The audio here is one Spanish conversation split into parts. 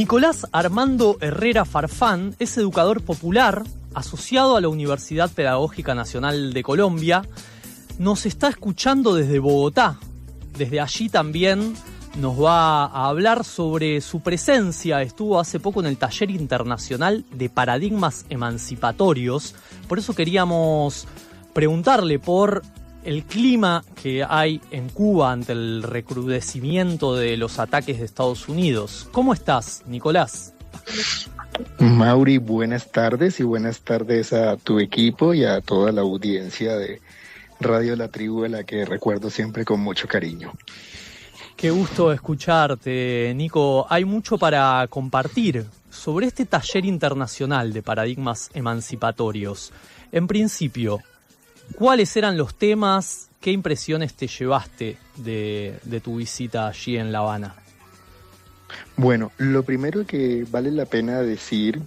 Nicolás Armando Herrera Farfán es educador popular asociado a la Universidad Pedagógica Nacional de Colombia. Nos está escuchando desde Bogotá. Desde allí también nos va a hablar sobre su presencia. Estuvo hace poco en el Taller Internacional de Paradigmas Emancipatorios. Por eso queríamos preguntarle por el clima que hay en Cuba ante el recrudecimiento de los ataques de Estados Unidos. ¿Cómo estás, Nicolás? Mauri, buenas tardes y buenas tardes a tu equipo y a toda la audiencia de Radio La Tribu, de la que recuerdo siempre con mucho cariño. Qué gusto escucharte, Nico. Hay mucho para compartir sobre este taller internacional de paradigmas emancipatorios. En principio, ¿cuáles eran los temas? ¿Qué impresiones te llevaste de tu visita allí en La Habana? Bueno, lo primero que vale la pena decir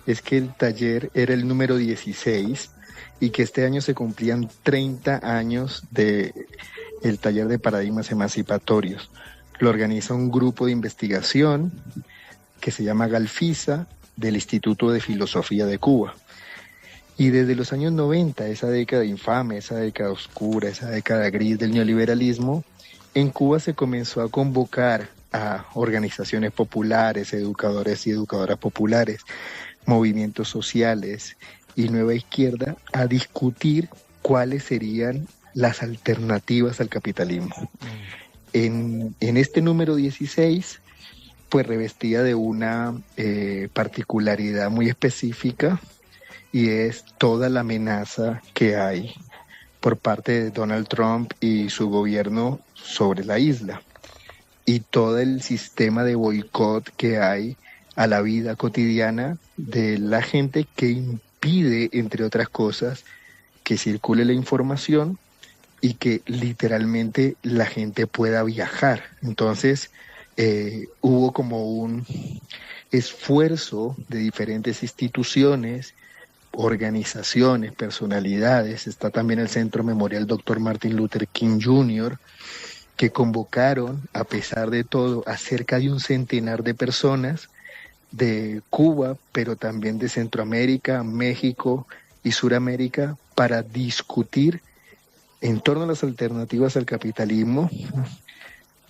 es que el taller era el número 16 y que este año se cumplían 30 años del taller de paradigmas emancipatorios. Lo organiza un grupo de investigación que se llama Galfisa, del Instituto de Filosofía de Cuba. Y desde los años 90, esa década infame, esa década oscura, esa década gris del neoliberalismo, en Cuba se comenzó a convocar a organizaciones populares, educadores y educadoras populares, movimientos sociales y nueva izquierda a discutir cuáles serían las alternativas al capitalismo. En este número 16, pues revestida de una particularidad muy específica, y es toda la amenaza que hay por parte de Donald Trump y su gobierno sobre la isla, y todo el sistema de boicot que hay a la vida cotidiana de la gente, que impide, entre otras cosas, que circule la información y que literalmente la gente pueda viajar. Entonces hubo como un esfuerzo de diferentes instituciones, organizaciones, personalidades. Está también el Centro Memorial Dr. Martin Luther King Jr., que convocaron, a pesar de todo, a cerca de un centenar de personas de Cuba, pero también de Centroamérica, México y Suramérica, para discutir en torno a las alternativas al capitalismo,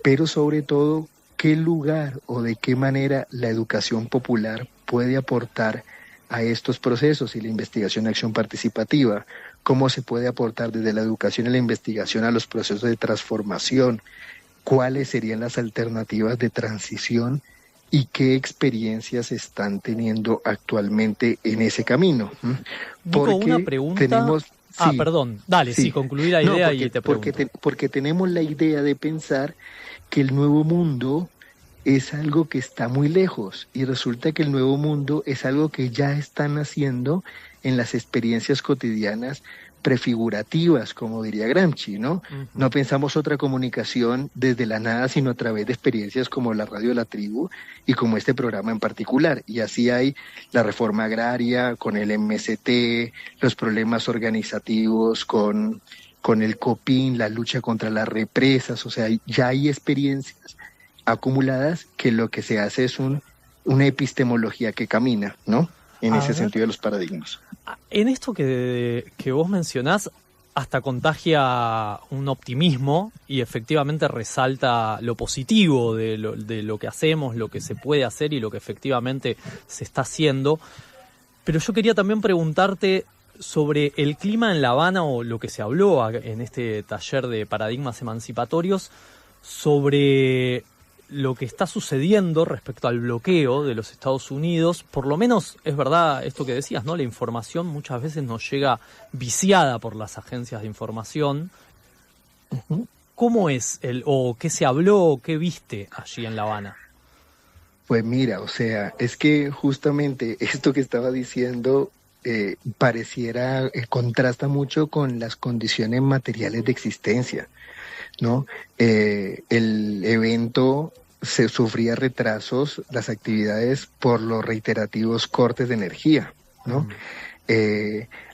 pero sobre todo qué lugar o de qué manera la educación popular puede aportar a estos procesos y la investigación y acción participativa, cómo se puede aportar desde la educación y la investigación a los procesos de transformación, cuáles serían las alternativas de transición y qué experiencias están teniendo actualmente en ese camino. Nico, una pregunta. Tenemos, perdón, dale, sí, concluí la idea y te pregunto. Porque tenemos la idea de pensar que el nuevo mundo es algo que está muy lejos, y resulta que el nuevo mundo es algo que ya están haciendo en las experiencias cotidianas prefigurativas, como diría Gramsci, ¿no? Uh-huh. No pensamos otra comunicación desde la nada, sino a través de experiencias como la Radio La Tribu y como este programa en particular. Y así hay la reforma agraria, con el MST, los problemas organizativos, con el COPIN, la lucha contra las represas. O sea, ya hay experiencias acumuladas que lo que se hace es una epistemología que camina, ¿no? En ese sentido de los paradigmas. En esto que vos mencionás, hasta contagia un optimismo y efectivamente resalta lo positivo de lo que hacemos, lo que se puede hacer y lo que efectivamente se está haciendo. Pero yo quería también preguntarte sobre el clima en La Habana, o lo que se habló en este taller de paradigmas emancipatorios, sobre lo que está sucediendo respecto al bloqueo de los Estados Unidos. Por lo menos es verdad esto que decías, ¿no? La información muchas veces nos llega viciada por las agencias de información. Uh-huh. ¿Cómo es o qué se habló, qué viste allí en La Habana? Pues mira, o sea, es que justamente esto que estaba diciendo pareciera, contrasta mucho con las condiciones materiales de existencia, ¿no? El evento se sufría retrasos, las actividades, por los reiterativos cortes de energía, ¿no?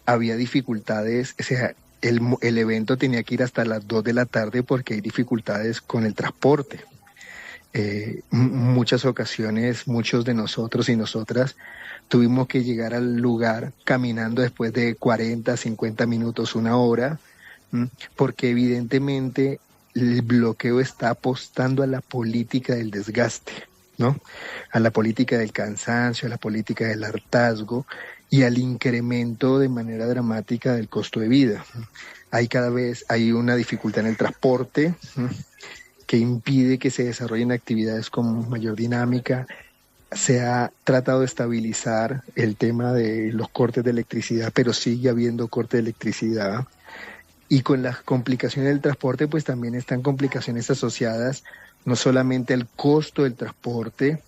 Había dificultades, o sea, el evento tenía que ir hasta las 2 de la tarde porque hay dificultades con el transporte. muchas ocasiones, muchos de nosotros y nosotras tuvimos que llegar al lugar caminando después de 40, 50 minutos, una hora, porque evidentemente el bloqueo está apostando a la política del desgaste, ¿no? A la política del cansancio, a la política del hartazgo y al incremento de manera dramática del costo de vida. Cada vez hay una dificultad en el transporte que impide que se desarrollen actividades con mayor dinámica. Se ha tratado de estabilizar el tema de los cortes de electricidad, pero sigue habiendo corte de electricidad. Y con las complicaciones del transporte, pues también están complicaciones asociadas no solamente al costo del transporte,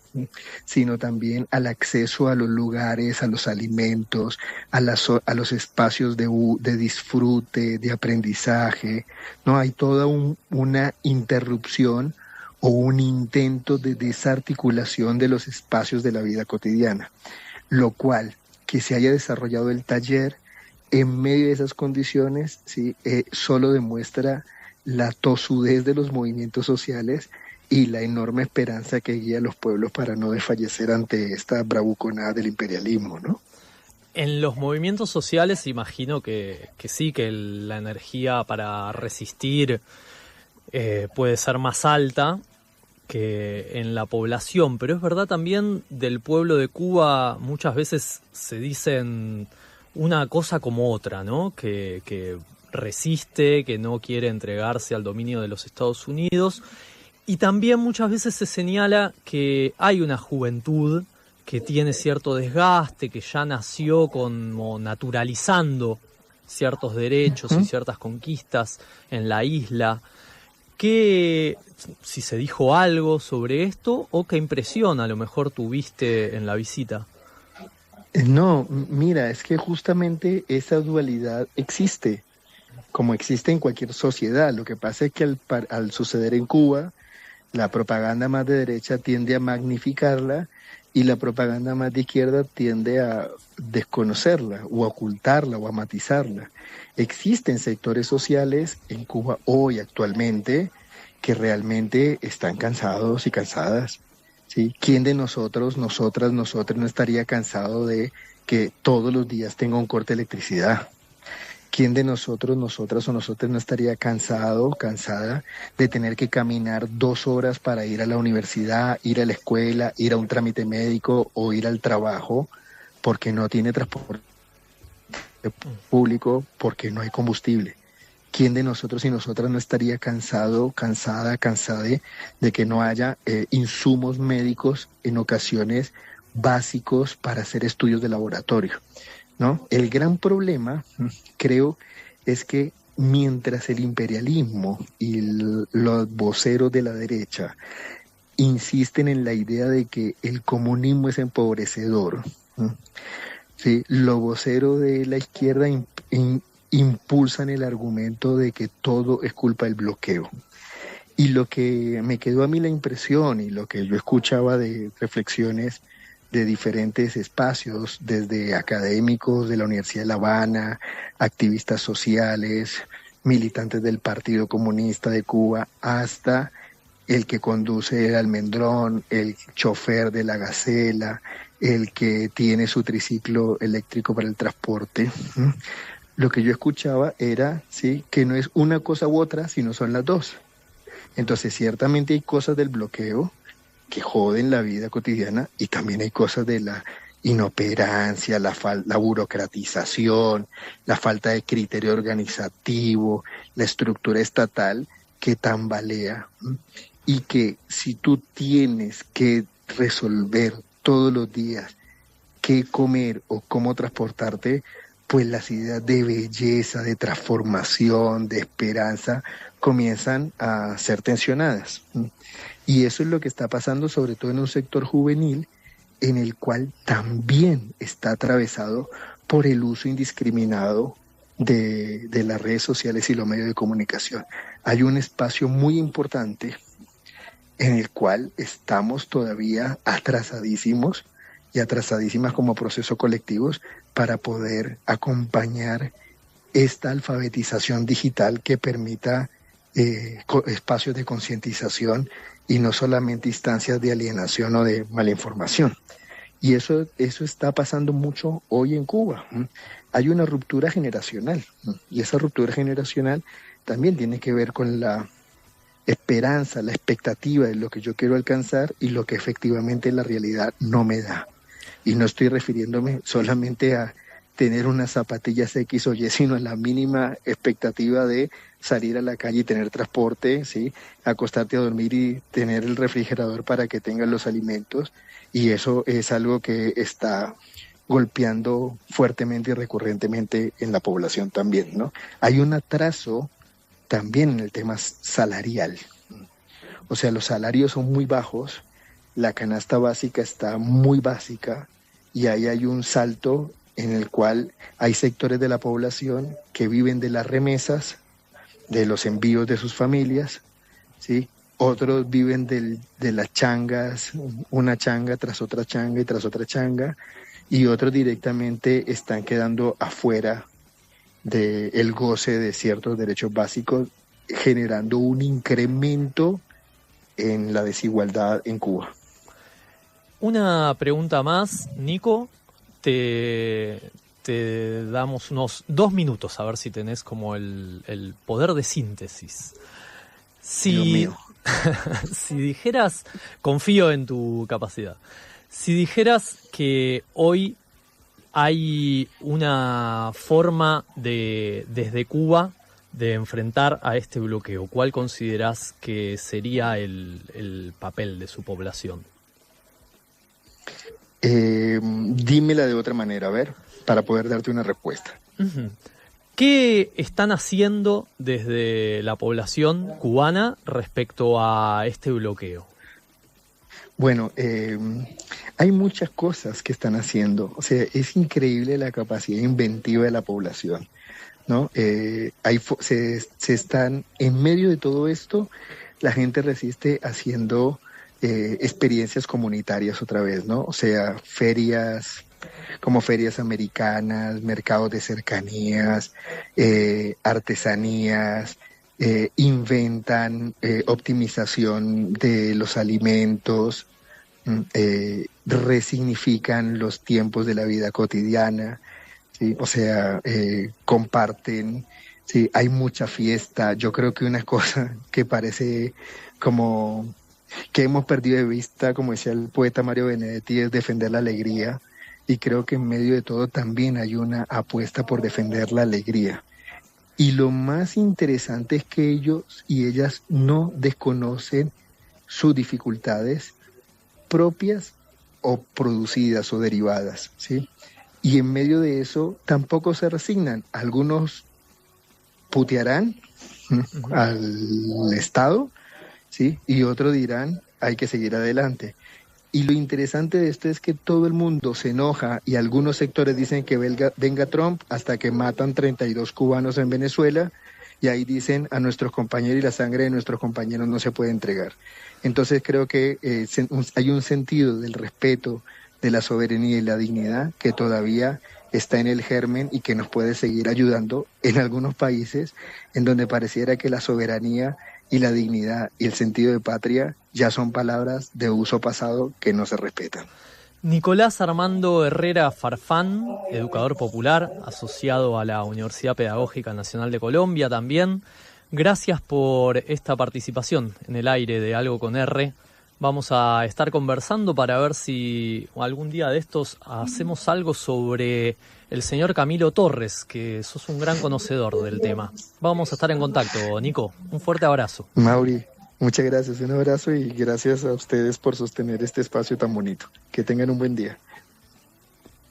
sino también al acceso a los lugares, a los alimentos, a los espacios de disfrute, de aprendizaje. No hay toda una interrupción o un intento de desarticulación de los espacios de la vida cotidiana, lo cual, que se haya desarrollado el taller en medio de esas condiciones, ¿sí? Solo demuestra la tosudez de los movimientos sociales y la enorme esperanza que guía a los pueblos para no desfallecer ante esta bravuconada del imperialismo, ¿no? En los movimientos sociales imagino que sí, que la energía para resistir puede ser más alta que en la población, pero es verdad también del pueblo de Cuba muchas veces se dicen una cosa como otra, ¿no? Que resiste, que no quiere entregarse al dominio de los Estados Unidos. Y también muchas veces se señala que hay una juventud que tiene cierto desgaste, que ya nació como naturalizando ciertos derechos y ciertas conquistas en la isla. Si se dijo algo sobre esto o qué impresión a lo mejor tuviste en la visita? No, mira, es que justamente esa dualidad existe, como existe en cualquier sociedad. Lo que pasa es que al suceder en Cuba, la propaganda más de derecha tiende a magnificarla y la propaganda más de izquierda tiende a desconocerla o a ocultarla o a matizarla. Existen sectores sociales en Cuba hoy actualmente que realmente están cansados y cansadas, ¿sí? ¿Quién de nosotros, nosotras, nosotros no estaría cansado de que todos los días tenga un corte de electricidad? ¿Quién de nosotros, nosotras o nosotros no estaría cansado, cansada de tener que caminar 2 horas para ir a la universidad, ir a la escuela, ir a un trámite médico o ir al trabajo porque no tiene transporte público, porque no hay combustible? ¿Quién de nosotros y nosotras no estaría cansado, cansada de que no haya insumos médicos en ocasiones básicos para hacer estudios de laboratorio, ¿no? El gran problema, creo, es que mientras el imperialismo y los voceros de la derecha insisten en la idea de que el comunismo es empobrecedor, ¿sí? Los voceros de la izquierda impulsan el argumento de que todo es culpa del bloqueo. Y lo que me quedó a mí la impresión y lo que yo escuchaba de reflexiones de diferentes espacios, desde académicos de la Universidad de La Habana, activistas sociales, militantes del Partido Comunista de Cuba, hasta el que conduce el Almendrón, el chofer de la Gacela, el que tiene su triciclo eléctrico para el transporte. Lo que yo escuchaba era, sí, que no es una cosa u otra, sino son las dos. Entonces, ciertamente hay cosas del bloqueo que joden la vida cotidiana y también hay cosas de la inoperancia, la burocratización, la falta de criterio organizativo, la estructura estatal que tambalea y que si tú tienes que resolver todos los días qué comer o cómo transportarte, pues las ideas de belleza, de transformación, de esperanza comienzan a ser tensionadas. Y eso es lo que está pasando sobre todo en un sector juvenil en el cual también está atravesado por el uso indiscriminado de las redes sociales y los medios de comunicación. Hay un espacio muy importante en el cual estamos todavía atrasadísimos y atrasadísimas como procesos colectivos para poder acompañar esta alfabetización digital que permita espacios de concientización y no solamente instancias de alienación o de malinformación. Y eso está pasando mucho hoy en Cuba. Hay una ruptura generacional, y esa ruptura generacional también tiene que ver con la esperanza, la expectativa de lo que yo quiero alcanzar y lo que efectivamente la realidad no me da. Y no estoy refiriéndome solamente a tener unas zapatillas X o Y, sino a la mínima expectativa de salir a la calle y tener transporte, ¿sí? Acostarte a dormir y tener el refrigerador para que tengas los alimentos. Y eso es algo que está golpeando fuertemente y recurrentemente en la población también, ¿no? Hay un atraso también en el tema salarial. O sea, los salarios son muy bajos, la canasta básica está muy básica y ahí hay un salto en el cual hay sectores de la población que viven de las remesas, de los envíos de sus familias, ¿sí? Otros viven de las changas, una changa tras otra changa y tras otra changa, y otros directamente están quedando afuera del goce de ciertos derechos básicos, generando un incremento en la desigualdad en Cuba. Una pregunta más, Nico. Te damos unos 2 minutos a ver si tenés como el poder de síntesis. Dios mío. Si dijeras, confío en tu capacidad, si dijeras que hoy hay una forma desde Cuba de enfrentar a este bloqueo, ¿cuál considerás que sería el papel de su población? Dímela de otra manera, a ver, para poder darte una respuesta. Uh-huh. ¿Qué están haciendo desde la población cubana respecto a este bloqueo? Bueno, hay muchas cosas que están haciendo. O sea, es increíble la capacidad inventiva de la población, ¿no? Se están, en medio de todo esto, la gente resiste haciendo experiencias comunitarias otra vez, ¿no? O sea, ferias, como ferias americanas, mercados de cercanías, artesanías, inventan optimización de los alimentos, resignifican los tiempos de la vida cotidiana, ¿sí? O sea, comparten, ¿sí? Hay mucha fiesta. Yo creo que una cosa que parece como que hemos perdido de vista, como decía el poeta Mario Benedetti, es defender la alegría, y creo que en medio de todo también hay una apuesta por defender la alegría. Y lo más interesante es que ellos y ellas no desconocen sus dificultades propias o producidas o derivadas, ¿sí? Y en medio de eso tampoco se resignan. Algunos putearán al Estado, ¿sí? Y otros dirán, hay que seguir adelante. Y lo interesante de esto es que todo el mundo se enoja y algunos sectores dicen que venga Trump hasta que matan 32 cubanos en Venezuela, y ahí dicen a nuestros compañeros, y la sangre de nuestros compañeros no se puede entregar. Entonces creo que hay un sentido del respeto, de la soberanía y la dignidad que todavía está en el germen y que nos puede seguir ayudando en algunos países en donde pareciera que la soberanía y la dignidad y el sentido de patria ya son palabras de uso pasado que no se respetan. Nicolás Armando Herrera Farfán, educador popular, asociado a la Universidad Pedagógica Nacional de Colombia también. Gracias por esta participación en el aire de Algo con R. Vamos a estar conversando para ver si algún día de estos hacemos algo sobre el señor Camilo Torres, que sos un gran conocedor del tema. Vamos a estar en contacto, Nico. Un fuerte abrazo. Mauri, muchas gracias. Un abrazo y gracias a ustedes por sostener este espacio tan bonito. Que tengan un buen día.